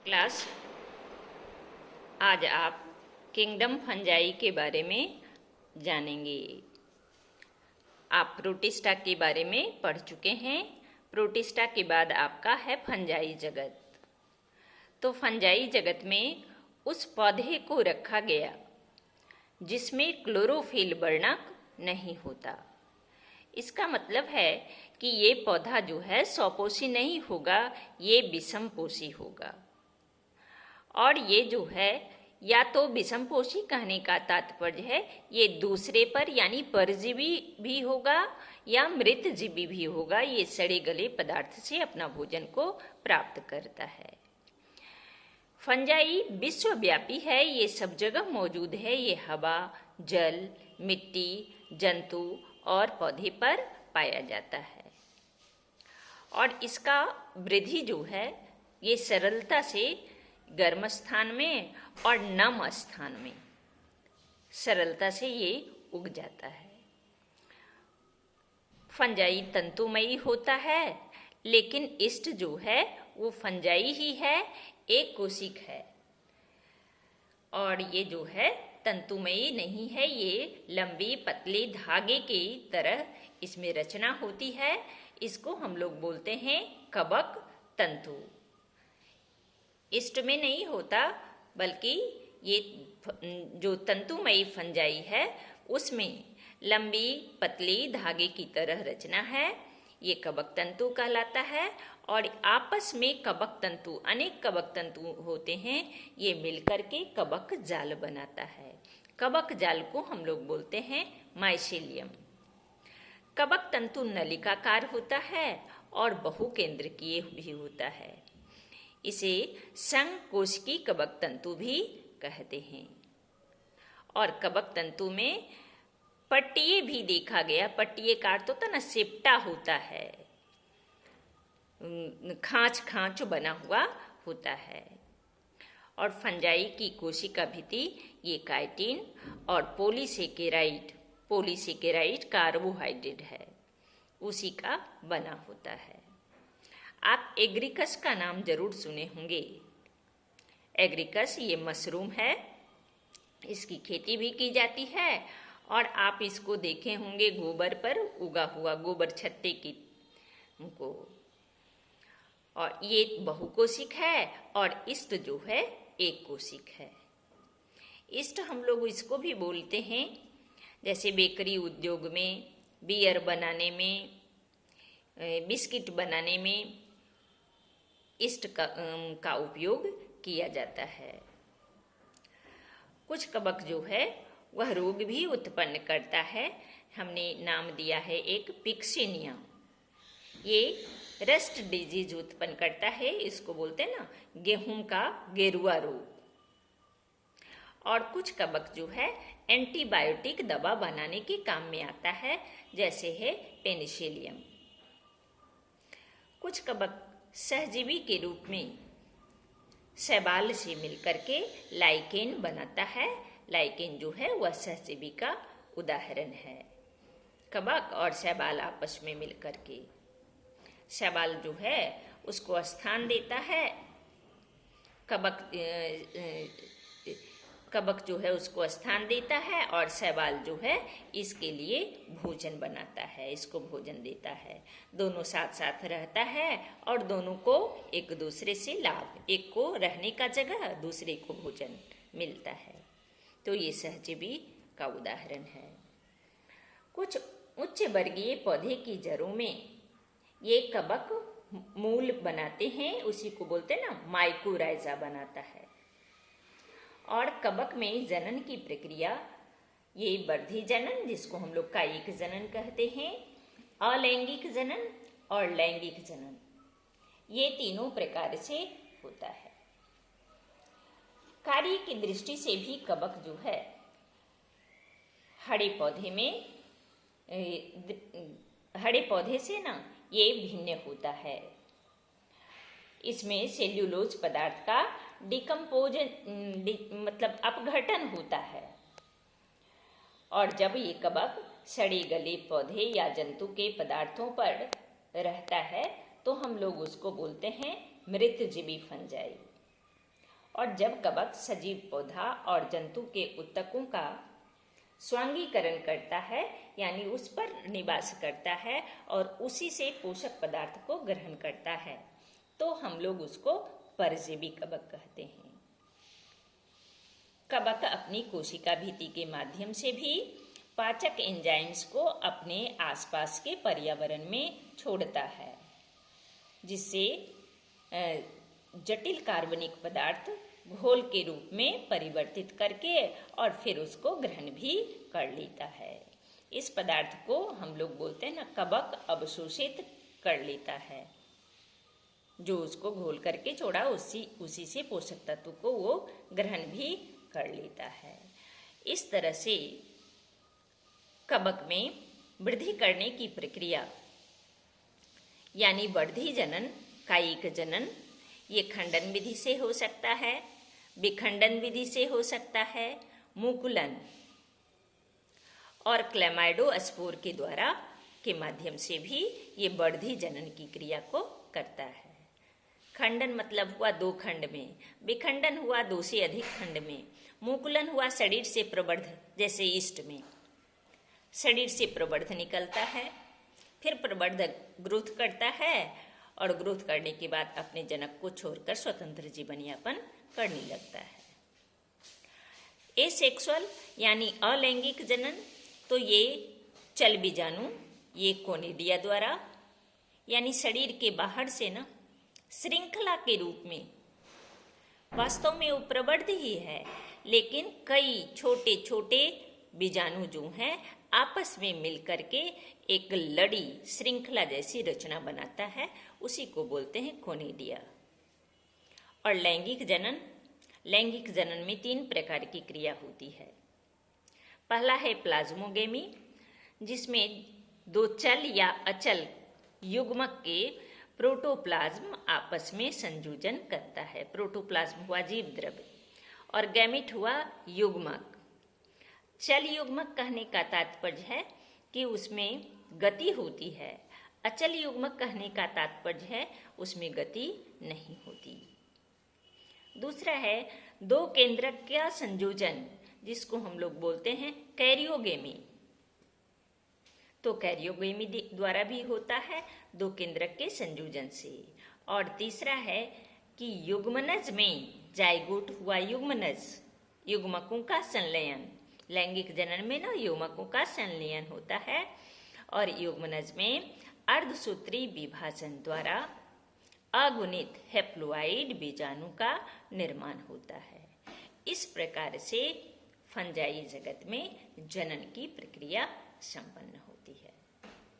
Class आज आप kingdom fungi के बारे में जानेंगे। आप प्रोटिस्टा के बारे में पढ़ चुके हैं। प्रोटिस्टा के बाद आपका है फंजाई जगत। तो फंजाई जगत में उस पौधे को रखा गया जिसमें क्लोरोफिल वर्णक नहीं होता। इसका मतलब है कि ये पौधा जो है स्वपोषी नहीं होगा, ये विषमपोषी होगा। और ये जो है या तो विषमपोषी कहने का तात्पर्य है ये दूसरे पर यानी परजीवी भी होगा या मृतजीवी भी होगा। ये सड़े गले पदार्थ से अपना भोजन को प्राप्त करता है। फंजाई विश्वव्यापी है, ये सब जगह मौजूद है। ये हवा, जल, मिट्टी, जंतु और पौधे पर पाया जाता है। और इसका वृद्धि जो है ये सरलता से गर्म स्थान में और नम स्थान में सरलता से ये उग जाता है। फंजाई तंतुमयी होता है, लेकिन इष्ट जो है वो फंजाई ही है, एक कोशिक है। और ये जो है तंतुमयी नहीं है, ये लंबी पतली धागे की तरह इसमें रचना होती है। इसको हम लोग बोलते हैं कवक तंतु। इष्ट में नहीं होता, बल्कि ये जो तंतुमयी फंजाई है उसमें लंबी पतली धागे की तरह रचना है। ये कवक तंतु कहलाता है। और आपस में कवक तंतु, अनेक कवक तंतु होते हैं, ये मिलकर के कवक जाल बनाता है। कवक जाल को हम लोग बोलते हैं माइसेलियम। कवक तंतु नलिकाकार होता है और बहुकेंद्रकीय भी होता है। इसे संकोशिकी कवक तंतु भी कहते हैं। और कवक तंतु में पट्टिये भी देखा गया। पट्टिये का अर्थ होता ना सिपटा होता है, खांच खांच बना हुआ होता है। और फंजाई की कोशिका भित्ति ये काइटिन और पॉलीसेकेराइड कार्बोहाइड्रेट है, उसी का बना होता है। आप एग्रिकस का नाम जरूर सुने होंगे। एग्रिकस ये मशरूम है, इसकी खेती भी की जाती है। और आप इसको देखे होंगे गोबर पर उगा हुआ, गोबर छत्ते की को। और ये बहुकोशिक है और इष्ट जो है एक कोशिक है। इष्ट हम लोग इसको भी बोलते हैं, जैसे बेकरी उद्योग में, बियर बनाने में, बिस्किट बनाने में इष्ट का उपयोग किया जाता है। कुछ कवक जो है वह रोग भी उत्पन्न करता है। हमने नाम दिया है एक पिक्सिनिया। ये रस्ट डिजीज उत्पन्न करता है, इसको बोलते हैं ना गेहूं का गेरुआ रोग। और कुछ कवक जो है एंटीबायोटिक दवा बनाने के काम में आता है, जैसे है पेनिसिलियम। कुछ कवक सहजीवी के रूप में शैवाल से मिलकर के लाइकेन बनाता है। लाइकेन जो है वह सहजीवी का उदाहरण है। कवक और शैवाल आपस में मिलकर के, शैवाल जो है उसको स्थान देता है, कवक जो है उसको स्थान देता है, और शैवाल जो है इसके लिए भोजन बनाता है, इसको भोजन देता है। दोनों साथ साथ रहता है और दोनों को एक दूसरे से लाभ, एक को रहने का जगह, दूसरे को भोजन मिलता है। तो ये सहजीवी का उदाहरण है। कुछ उच्च वर्गीय पौधे की जड़ों में ये कवक मूल बनाते हैं, उसी को बोलते हैं ना माइकोराइजा बनाता है। और कवक में जनन की प्रक्रिया, ये वर्धी जनन जिसको हम लोग कायिक जनन कहते हैं, अलैंगिक जनन और लैंगिक जनन, ये तीनों प्रकार से होता है। कार्य की दृष्टि से भी कवक जो है हरे पौधे से ना ये भिन्न होता है। इसमें सेल्यूलोज पदार्थ का मतलब अपघटन होता है। और जब ये कवक सड़े गले पौधे या जंतु के पदार्थों पर रहता है तो हम लोग उसको बोलते हैं मृतजीवी फंजाई। और जब कवक सजीव पौधा और जंतु के ऊतकों का स्वांगीकरण करता है यानी उस पर निवास करता है और उसी से पोषक पदार्थ को ग्रहण करता है तो हम लोग उसको परजीवी कवक कहते हैं। कवक अपनी कोशिका भित्ति के माध्यम से भी पाचक एंजाइम्स को अपने आसपास के पर्यावरण में छोड़ता है, जिससे जटिल कार्बनिक पदार्थ घोल के रूप में परिवर्तित करके और फिर उसको ग्रहण भी कर लेता है। इस पदार्थ को हम लोग बोलते हैं ना, कवक अवशोषित कर लेता है। जो उसको घोल करके छोड़ा उसी से पोषक तत्व को वो ग्रहण भी कर लेता है। इस तरह से कवक में वृद्धि करने की प्रक्रिया यानी वर्धी जनन, कायिक जनन, ये खंडन विधि से हो सकता है, विखंडन विधि से हो सकता है, मुकुलन और क्लेमाइडोस्पोर के द्वारा के माध्यम से भी ये वर्धी जनन की क्रिया को करता है। खंडन मतलब हुआ 2 खंड में, विखंडन हुआ 2 से अधिक खंड में, मुकुलन हुआ शरीर से प्रवर्ध, जैसे ईस्ट में शरीर से प्रवर्ध निकलता है, फिर प्रवर्धक ग्रोथ करता है और ग्रोथ करने के बाद अपने जनक को छोड़कर स्वतंत्र जीवन यापन करने लगता है। एसेक्सुअल यानी अलैंगिक जनन, तो ये चल बीजाणु, ये कोनिडिया द्वारा यानी शरीर के बाहर से ना श्रृंखला के रूप में, वास्तव में वो प्रवर्ध ही है, लेकिन कई छोटे छोटे बीजाणु जो हैं आपस में मिलकर के एक लड़ी श्रृंखला जैसी रचना बनाता है, उसी को बोलते हैं कोनिडिया। और लैंगिक जनन में 3 प्रकार की क्रिया होती है। पहला है प्लाज्मोगेमी, जिसमें 2 चल या अचल युग्मक के प्रोटोप्लाज्म आपस में संयोजन करता है। प्रोटोप्लाज्म हुआ जीव द्रव्य और गैमिट हुआ युग्मक। चल युग्मक कहने का तात्पर्य है कि उसमें गति होती है, अचल युग्मक कहने का तात्पर्य है उसमें गति नहीं होती। दूसरा है 2 केंद्रक का संयोजन, जिसको हम लोग बोलते हैं कैरियोगेमी। तो कैरियोगेमी द्वारा भी होता है 2 केंद्रक के संयोजन से। और तीसरा है कि युग्मनज में जाइगोट हुआ युग्मनज, युग्मकों का संलयन। लैंगिक जनन में ना युग्मकों का संलयन होता है और युग्मनज में अर्धसूत्री विभाजन द्वारा अगुणित हैप्लोइड बीजाणु का निर्माण होता है। इस प्रकार से फंजाई जगत में जनन की प्रक्रिया संपन्न होती है।